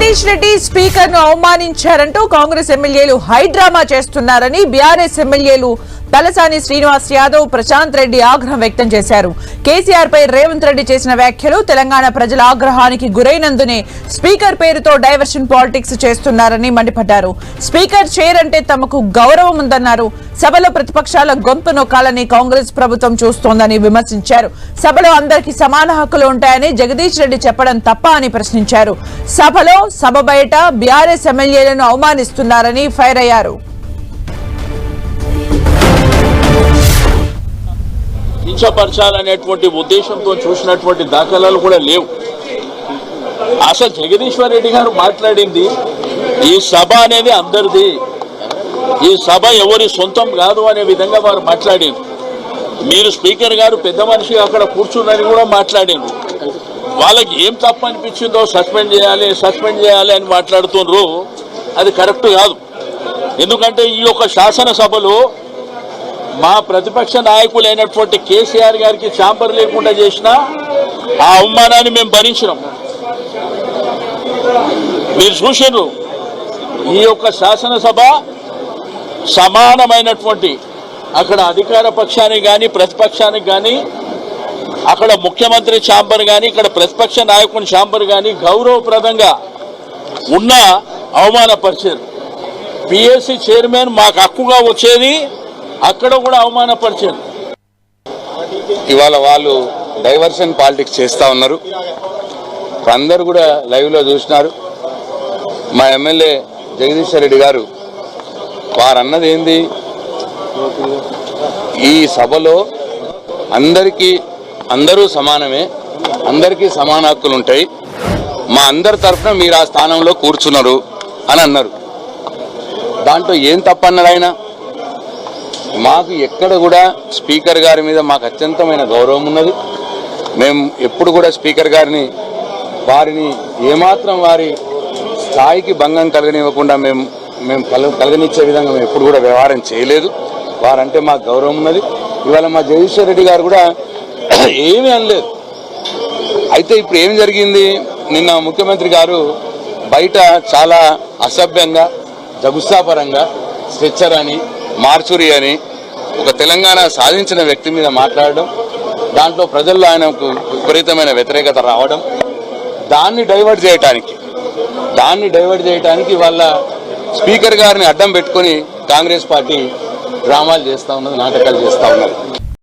Jagadish Reddy speaker ను అవమానించారంటూ కాంగ్రెస్ ఎమ్మెల్యేలు high drama చేస్తున్నారని బీఆర్ఎస్ ఎమ్మెల్యేలు తలసాని శ్రీనివాస్ యాదవ్, ప్రశాంత్ రెడ్డి ఆగ్రహం వ్యక్తం చేశారు. కేసీఆర్ పై రేవంత్ రెడ్డి చేసిన వ్యాఖ్యలు తెలంగాణ ప్రజల ఆగ్రహానికి గురైనందునే స్పీకర్ పేరుతో డైవర్షన్ పాలిటిక్స్ చేస్తున్నారని మండిపడ్డారు. స్పీకర్ చైర్ అంటే తమకు గౌరవం ఉందన్నారు. సభలో ప్రతిపక్షాల గొంతు నొక్కాలని కాంగ్రెస్ ప్రభుత్వం చూస్తోందని విమర్శించారు. సభలో అందరికీ సమాన హక్కులు ఉంటాయని జగదీష్ రెడ్డి చెప్పడం తప్ప అని ప్రశ్నించారు. సభలో సభ బయట బీఆర్ఎస్ ఎమ్మెల్యేలను అవమానిస్తున్నారని ఫైర్ అయ్యారు. కించపరచాలనేటువంటి ఉద్దేశంతో చూసినటువంటి దాఖలాలు కూడా లేవు. అసలు జగదీశ్వర్ రెడ్డి గారు మాట్లాడింది ఈ సభ అనేది అందరిది, ఈ సభ ఎవరి సొంతం కాదు అనే విధంగా వారు మాట్లాడారు. మీరు స్పీకర్ గారు పెద్ద మనిషి అక్కడ కూర్చున్నారని కూడా మాట్లాడారు. వాళ్ళకి ఏం తప్పు అనిపించిందో సస్పెండ్ చేయాలి అని మాట్లాడుతున్నారు. అది కరెక్ట్ కాదు. ఎందుకంటే ఈ యొక్క శాసనసభలో మా ప్రతిపక్ష నాయకులైనటువంటి కేసీఆర్ గారికి ఛాంబర్ లేకుండా చేసిన ఆ అవమానాన్ని మేము భరించినాం. మీరు చూసినారు ఈ యొక్క శాసనసభ సమానమైనటువంటి అక్కడ అధికార పక్షానికి కానీ ప్రతిపక్షానికి కానీ అక్కడ ముఖ్యమంత్రి ఛాంబర్ కానీ ఇక్కడ ప్రతిపక్ష నాయకుని ఛాంబర్ కానీ గౌరవప్రదంగా ఉన్న అవమానపరిచారు. పిఎస్సి చైర్మన్ మాకు హక్కుగా వచ్చేది అక్కడ కూడా అవమానపరిచారు. ఇవాళ వాళ్ళు డైవర్షన్ పాలిటిక్స్ చేస్తూ ఉన్నారు. అందరు కూడా లైవ్లో చూసినారు. మా ఎమ్మెల్యే జగదీశ్వర్ రెడ్డి గారు వారన్నది ఏంది, ఈ సభలో అందరూ సమానమే, అందరికీ సమాన హక్కులు ఉంటాయి, మా అందరి తరఫున మీరు ఆ స్థానంలో కూర్చున్నారు అని అన్నారు. దాంట్లో ఏం తప్పన్నారు ఆయన? మాకు ఎక్కడ కూడా స్పీకర్ గారి మీద మాకు అత్యంతమైన గౌరవం ఉన్నది. మేము ఎప్పుడు కూడా స్పీకర్ గారిని వారిని ఏమాత్రం వారి స్థాయికి భంగం కలగనివ్వకుండా మేము కలగనిచ్చే విధంగా మేము ఎప్పుడు కూడా వ్యవహారం చేయలేదు. వారంటే మాకు గౌరవం ఉన్నది. ఇవాళ మా జగదీశ్వర్ రెడ్డి గారు కూడా ఏమీ అనలేదు. అయితే ఇప్పుడు ఏం జరిగింది, నిన్న ముఖ్యమంత్రి గారు బయట చాలా అసభ్యంగా జగుత్సాపరంగా స్ట్రెచ్చర్ అని మార్చురి అని ఒక తెలంగాణ సాధించిన వ్యక్తి మీద మాట్లాడడం, దాంట్లో ప్రజల్లో ఆయనకు విపరీతమైన వ్యతిరేకత రావడం, దాన్ని డైవర్ట్ చేయడానికి వాళ్ళ స్పీకర్ గారిని అడ్డం పెట్టుకొని కాంగ్రెస్ పార్టీ డ్రామాలు చేస్తూ ఉన్నది, నాటకాలు చేస్తూ ఉన్నారు.